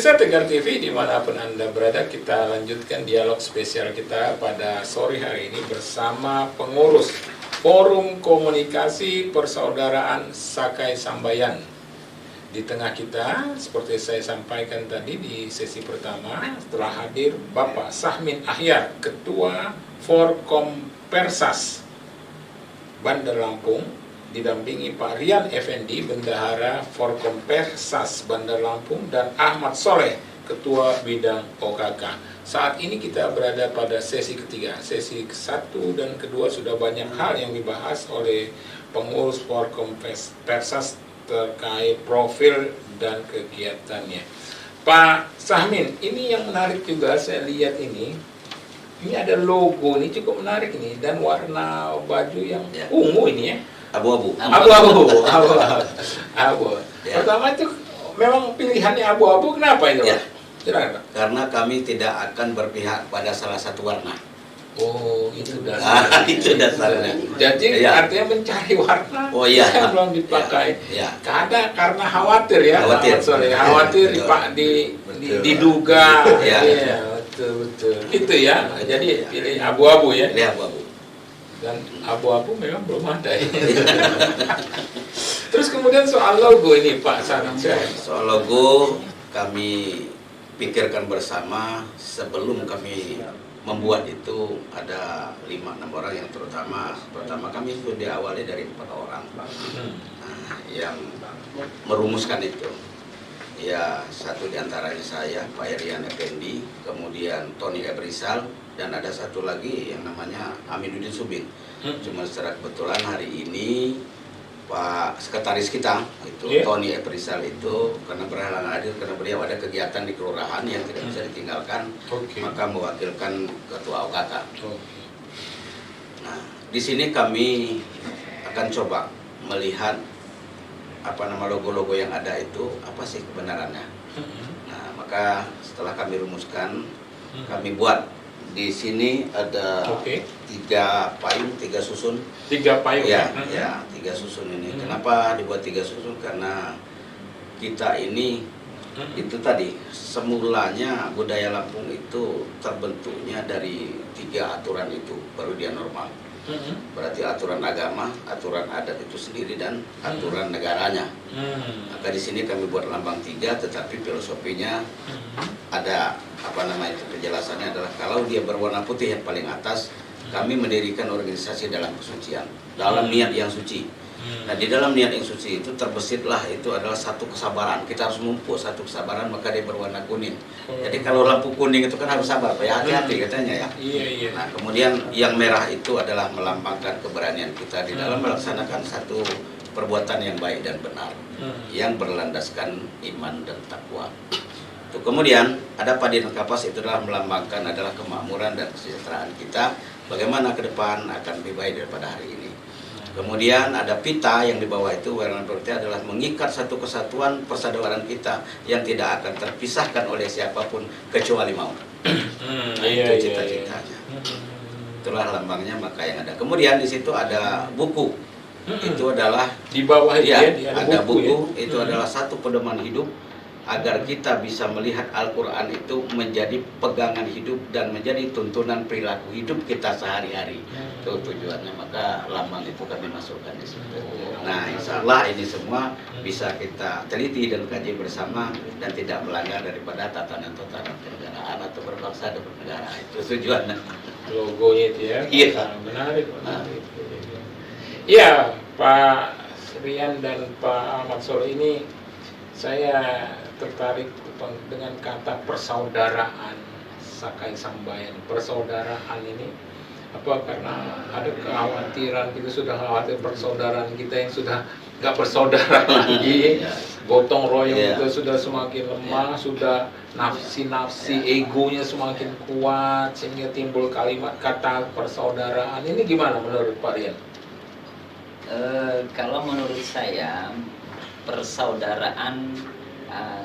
Pemirsa Tegar TV dimanapun Anda berada, kita lanjutkan dialog spesial kita pada sore hari ini bersama pengurus Forum Komunikasi Persaudaraan Sakai Sambayan. Di tengah kita, seperti saya sampaikan tadi di sesi pertama, telah hadir Bapak Sahmin Ahyar, Ketua Forkom Persas Bandar Lampung, didampingi Pak Rian Effendi, Bendahara Forkom Persas Bandar Lampung, dan Ahmad Soleh, Ketua Bidang OKK. Saat ini kita berada pada sesi ketiga. Sesi ke-1 dan kedua sudah banyak hal yang dibahas oleh pengurus Forkom Persas terkait profil dan kegiatannya. Pak Sahmin, ini yang menarik juga saya lihat ini ada logo, ini cukup menarik ini, dan warna baju yang ungu ini ya. Abu-abu. Ya. Pertama itu memang pilihannya abu-abu, kenapa itu? Ya. Silakan, Pak. Karena kami tidak akan berpihak pada salah satu warna. Oh, itu dasarnya. Itu dasarnya. Jadi Ya. artinya mencari warna yang belum dipakai. Ya. Karena khawatir ya. Khawatir diduga. Ya. Betul. Itu ya. Jadi pilih abu-abu ya. Pilih abu-abu. Dan abu-abu memang belum ada ya. Terus kemudian soal logo ini Pak Saran. Soal logo kami pikirkan bersama sebelum kami membuat itu. Ada 5-6 orang yang pertama kami sudah diawali dari 4 orang yang merumuskan itu. Ya, satu diantaranya saya, Pak Rian Effendi, kemudian Tony Ebrisal, dan ada satu lagi yang namanya Aminuddin Subin. Cuma secara kebetulan hari ini Pak Sekretaris kita itu Tony Ebrisal itu karena berhalangan hadir karena beliau ada kegiatan di kelurahan yang tidak bisa ditinggalkan, maka mewakilkan Ketua OKK. Nah, di sini kami akan coba melihat logo-logo yang ada itu apa sih kebenarannya. Nah, maka setelah kami rumuskan, kami buat di sini ada 3 payung, 3 susun. 3 payung ya? 3 susun ini. Kenapa dibuat 3 susun? Karena kita ini itu tadi semulanya budaya Lampung itu terbentuknya dari 3 aturan itu baru dia normal. Berarti aturan agama, aturan adat itu sendiri, dan aturan negaranya. Maka di sini kami buat lambang 3, tetapi filosofinya ada penjelasannya adalah kalau dia berwarna putih yang paling atas, kami mendirikan organisasi dalam kesucian, dalam niat yang suci. Nah, di dalam niat yang suci itu terbesitlah itu adalah satu kesabaran. Kita harus memupuk satu kesabaran, maka dia berwarna kuning. Jadi kalau lampu kuning itu kan harus sabar, Pak, ya, hati-hati katanya ya. Iya. Nah, kemudian yang merah itu adalah melambangkan keberanian kita di dalam melaksanakan satu perbuatan yang baik dan benar, yang berlandaskan iman dan takwa. Itu kemudian ada padi dan kapas, itu adalah melambangkan adalah kemakmuran dan kesejahteraan kita. Bagaimana ke depan akan lebih baik daripada hari ini. Kemudian ada pita yang di bawah itu, warna putih adalah mengikat satu kesatuan persaudaraan kita yang tidak akan terpisahkan oleh siapapun kecuali maut. Itu cita-citanya. Itulah lambangnya, maka yang ada. Kemudian di situ ada buku. Itu adalah di bawah ada buku. Itu adalah satu pedoman hidup agar kita bisa melihat Al-Quran itu menjadi pegangan hidup dan menjadi tuntunan perilaku hidup kita sehari-hari. Itu tujuannya, maka lambang itu kami masukkan di situ. Nah, insya Allah ini semua bisa kita teliti dan kaji bersama dan tidak melanggar daripada tatanan-tatanan kenegaraan atau berbangsa dan bernegara. Itu tujuannya. Logonya itu ya. Iya. Menarik. Iya, Pak Rian dan Pak Ahmad Soleh, ini saya tertarik dengan kata persaudaraan Sakai Sambayan. Persaudaraan ini karena ada kekhawatiran, kita sudah khawatir persaudaraan kita yang sudah nggak bersaudara lagi, gotong royong itu sudah semakin lemah, sudah nafsi egonya semakin kuat, sehingga timbul kalimat kata persaudaraan. Ini gimana menurut Pak Rian? Kalau menurut saya persaudaraan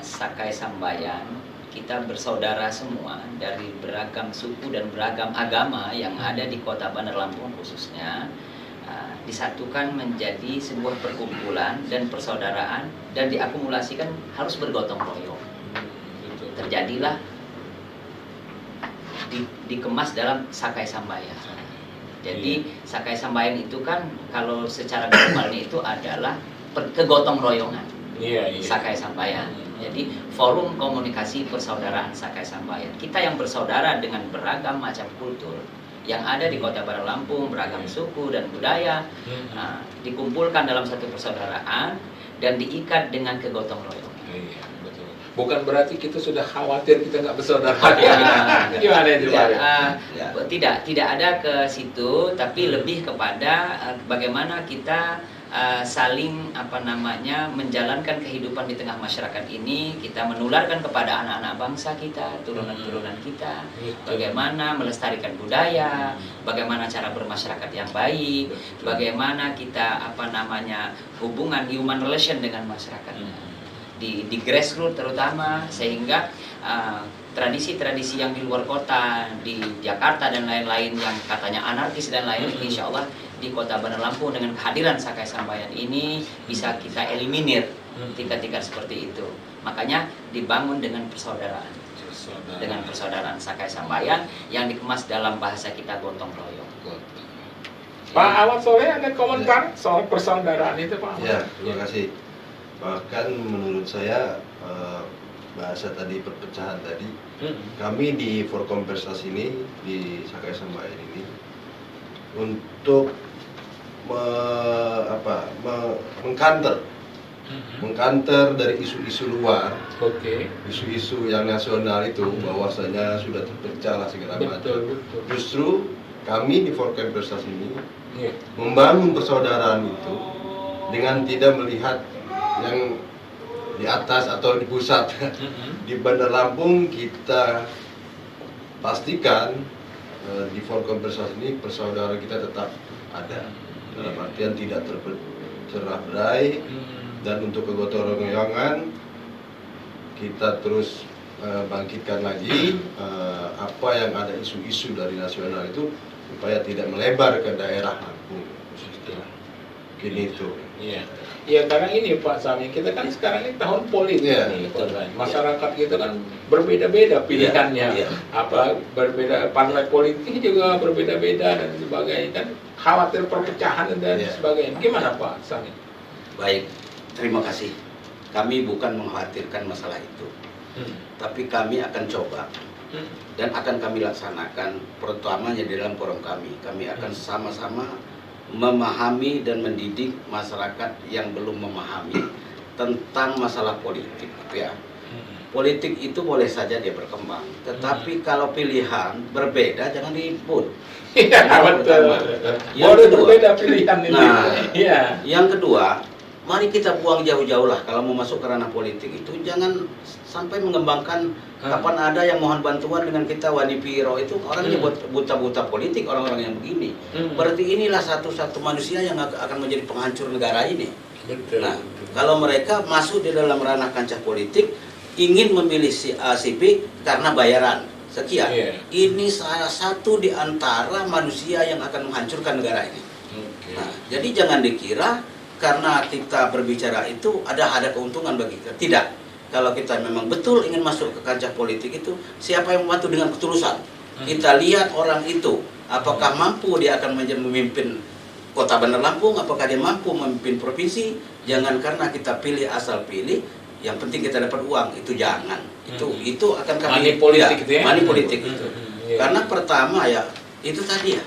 Sakai Sambayan, kita bersaudara semua dari beragam suku dan beragam agama yang ada di Kota Bandar Lampung khususnya, disatukan menjadi sebuah perkumpulan dan persaudaraan dan diakumulasikan harus bergotong royong. terjadilah dikemas dalam Sakai Sambayan. Jadi Sakai Sambayan itu kan kalau secara globalnya itu adalah kegotong royongan. Sakai Sambayan. Jadi forum komunikasi persaudaraan Sakai Sambayan. Kita yang bersaudara dengan beragam macam kultur yang ada di Kota Bandar Lampung, beragam suku dan budaya, dikumpulkan dalam satu persaudaraan dan diikat dengan kegotong royongan. Iya, betul. Bukan berarti kita sudah khawatir kita nggak bersaudara. Gimana itu Pak? Tidak ada ke situ, tapi lebih kepada bagaimana kita saling menjalankan kehidupan di tengah masyarakat ini, kita menularkan kepada anak-anak bangsa kita, turunan-turunan kita, bagaimana melestarikan budaya, bagaimana cara bermasyarakat yang baik, bagaimana kita hubungan human relation dengan masyarakat di grassroots terutama, sehingga tradisi-tradisi yang di luar kota, di Jakarta dan lain-lain yang katanya anarkis dan lain-lain, insya Allah di Kota Bandar Lampung dengan kehadiran Sakai Sambayan ini bisa kita eliminir tingkat-tingkat seperti itu. Makanya dibangun dengan persaudaraan. Dengan persaudaraan Sakai Sambayan yang dikemas dalam bahasa kita gotong royong. Pak Ahmad Soleh, ada komentar soal persaudaraan itu Pak? Ya, terima kasih. Bahkan menurut saya bahasa tadi perpecahan tadi, kami di Forum Prestasi ini di Sakai Sambayan ini untuk mengkanter dari isu-isu luar, isu-isu yang nasional itu bahwasanya sudah terpecah lah segala macam. Justru kami di Forum Prestasi ini membangun persaudaraan itu dengan tidak melihat yang di atas atau di pusat. Di Bandar Lampung kita pastikan di Forum Prestasi ini persaudaraan kita tetap ada, dalam artian tidak tercerai berai, dan untuk kegotong royongan kita terus bangkitkan lagi apa yang ada isu-isu dari nasional itu supaya tidak melebar ke daerah Lampung khususnya. Gini itu. Iya, karena ini Pak Sami, kita kan sekarang ini tahun politik nih, Pak Sami. Masyarakat kita kan berbeda-beda pilihannya, berbeda, partai politik juga berbeda-beda dan sebagainya, kan khawatir perpecahan dan sebagainya. Gimana Pak Sami? Baik, terima kasih. Kami bukan mengkhawatirkan masalah itu, tapi kami akan coba dan akan kami laksanakan, terutamanya di dalam forum kami. Kami akan sama-sama memahami dan mendidik masyarakat yang belum memahami tentang masalah politik, ya. Politik itu boleh saja dia berkembang, tetapi kalau pilihan berbeda jangan ribut. Yang kedua, berbeda pilihan ini. Yang kedua, mari kita buang jauh-jauh lah kalau mau masuk ke ranah politik itu, jangan sampai mengembangkan kapan ada yang mohon bantuan dengan kita Wadi Piro itu orangnya buta-buta politik, orang-orang yang begini. Berarti inilah satu-satu manusia yang akan menjadi penghancur negara ini. Nah, kalau mereka masuk di dalam ranah kancah politik, ingin memilih si A, si B karena bayaran sekian, ini salah satu di antara manusia yang akan menghancurkan negara ini. Nah, jadi jangan dikira karena kita berbicara itu ada keuntungan bagi kita. Tidak. Kalau kita memang betul ingin masuk ke kancah politik itu, siapa yang membantu dengan ketulusan? Kita lihat orang itu, apakah mampu dia akan memimpin Kota Bandar Lampung, apakah dia mampu memimpin provinsi. Jangan karena kita pilih asal pilih, yang penting kita dapat uang, itu jangan. Itu akan kami money politik itu ya. Money politik itu. Karena pertama ya itu tadi ya.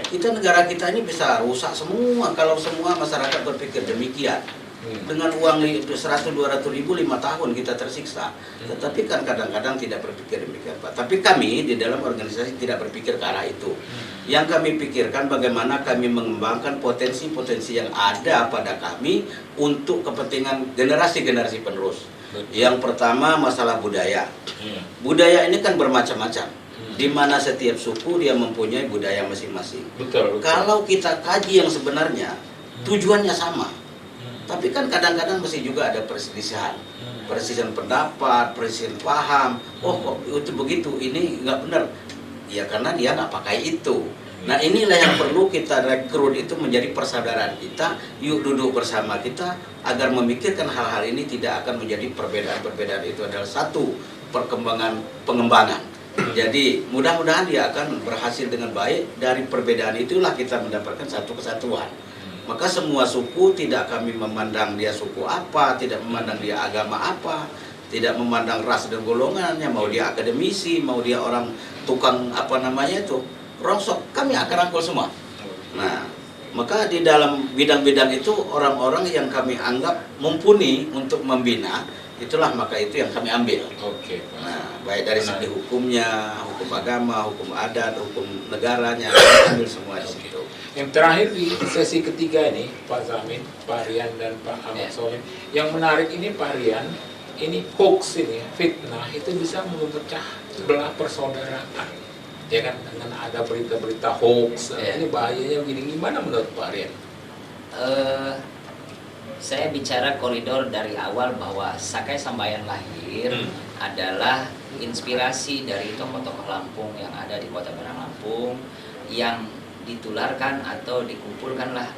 Kita negara kita ini bisa rusak semua kalau semua masyarakat berpikir demikian. Dengan uang 100-200 ribu 5 tahun kita tersiksa. Tetapi kan kadang-kadang tidak berpikir demikian Pak. Tapi kami di dalam organisasi tidak berpikir ke arah itu. Yang kami pikirkan bagaimana kami mengembangkan potensi-potensi yang ada pada kami untuk kepentingan generasi-generasi penerus. Yang pertama masalah budaya. Budaya ini kan bermacam-macam. Di mana setiap suku dia mempunyai budaya masing-masing. Betul. Kalau kita kaji yang sebenarnya tujuannya sama. Tapi kan kadang-kadang masih juga ada perselisihan. Perselisihan pendapat, perselisihan paham. Oh kok itu begitu, ini nggak benar. Ya karena dia nggak pakai itu. Nah inilah yang perlu kita rekrut itu menjadi persaudaraan kita. Yuk duduk bersama kita agar memikirkan hal-hal ini tidak akan menjadi perbedaan-perbedaan itu adalah satu pengembangan. Jadi mudah-mudahan dia akan berhasil dengan baik. Dari perbedaan itulah kita mendapatkan satu kesatuan. Maka semua suku tidak kami memandang dia suku apa, tidak memandang dia agama apa, tidak memandang ras dan golongannya, mau dia akademisi, mau dia orang tukang rongsok, kami akan rangkul semua. Nah, maka di dalam bidang-bidang itu orang-orang yang kami anggap mumpuni untuk membina, itulah maka itu yang kami ambil. Oke. Nah, baik dari segi hukumnya, hukum agama, hukum adat, hukum negaranya, kami ambil semua di situ. Yang terakhir di sesi ketiga ini, Pak Samin, Pak Rian dan Pak Ahmad Soleh, yang menarik ini Pak Rian, ini hoax ini, fitnah itu bisa memecah belah persaudaraan. Ya kan, dengan ada berita-berita hoax, ini bahayanya begini. Gimana menurut Pak Rian? Saya bicara koridor dari awal bahwa Sakai Sambayan lahir adalah inspirasi dari tokoh-tokoh Lampung yang ada di Kota Bandar Lampung, yang ditularkan atau dikumpulkanlah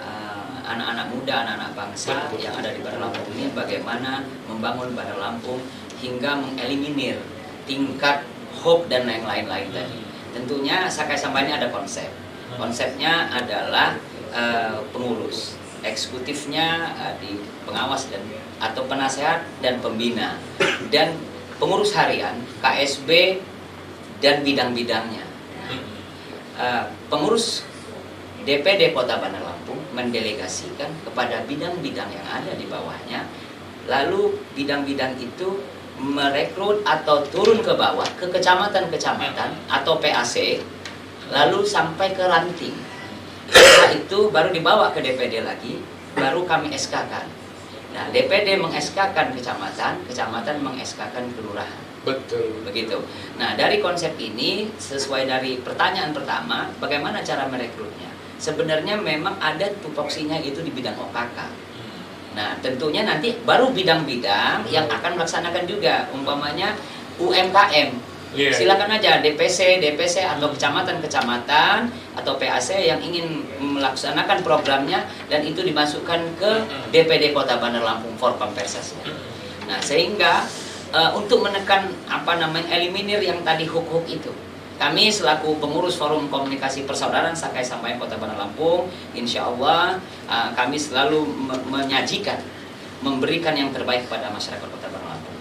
anak-anak muda, anak-anak bangsa yang ada di Bandar Lampung ini, bagaimana membangun Bandar Lampung hingga mengeliminir tingkat hoax dan yang lain-lain tadi. Tentunya Sakai Sambayan ini ada konsep. Konsepnya adalah pengurus, eksekutifnya di pengawas dan atau penasehat dan pembina, dan pengurus harian, KSB dan bidang-bidangnya. Pengurus DPD Kota Bandar Lampung mendelegasikan kepada bidang-bidang yang ada di bawahnya, lalu bidang-bidang itu merekrut atau turun ke bawah ke kecamatan-kecamatan atau PAC, lalu sampai ke ranting. Setelah itu baru dibawa ke DPD lagi, baru kami SK-kan. Nah, DPD meng-SK-kan kecamatan, kecamatan meng-SK-kan kelurahan. Betul. Begitu. Nah, dari konsep ini, sesuai dari pertanyaan pertama, bagaimana cara merekrutnya? Sebenarnya memang ada tupoksinya itu di bidang OKK. Nah, tentunya nanti baru bidang-bidang yang akan melaksanakan juga, umpamanya UMKM. Silakan aja DPC atau kecamatan-kecamatan atau PAC yang ingin melaksanakan programnya, dan itu dimasukkan ke DPD Kota Bandar Lampung for Pampersasnya. Nah, sehingga untuk menekan eliminir yang tadi hoax itu, kami selaku pengurus Forum Komunikasi Persaudaraan Sakai Sambayan Kota Bandar Lampung, insya Allah kami selalu menyajikan, memberikan yang terbaik kepada masyarakat Kota Bandar Lampung.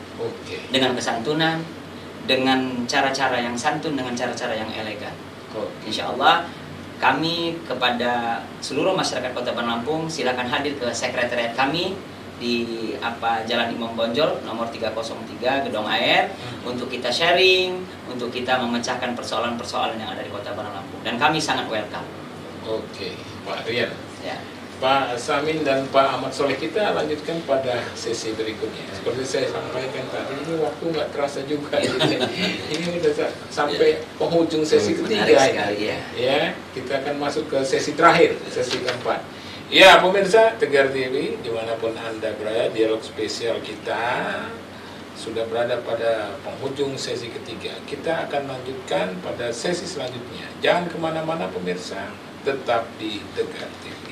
Dengan kesantunan, dengan cara-cara yang santun, dengan cara-cara yang elegan. Insya Allah kami kepada seluruh masyarakat Kota Bandar Lampung, silakan hadir ke sekretariat kami di Jalan Imam Bonjol nomor 303 Gedong Air, untuk kita sharing, untuk kita memecahkan persoalan-persoalan yang ada di Kota Bandar Lampung, dan kami sangat welcome. Oke, Pak Rian. Ya. Pak Samin dan Pak Ahmad Soleh, kita lanjutkan pada sesi berikutnya. Seperti saya sampaikan tadi, ini waktu nggak terasa juga. Ini udah sampai penghujung sesi ketiga. Ya, kita akan masuk ke sesi terakhir, sesi keempat. Ya, pemirsa Tegar TV, dimanapun Anda berada, dialog spesial kita sudah berada pada penghujung sesi ketiga. Kita akan lanjutkan pada sesi selanjutnya. Jangan kemana-mana pemirsa, tetap di Tegar TV.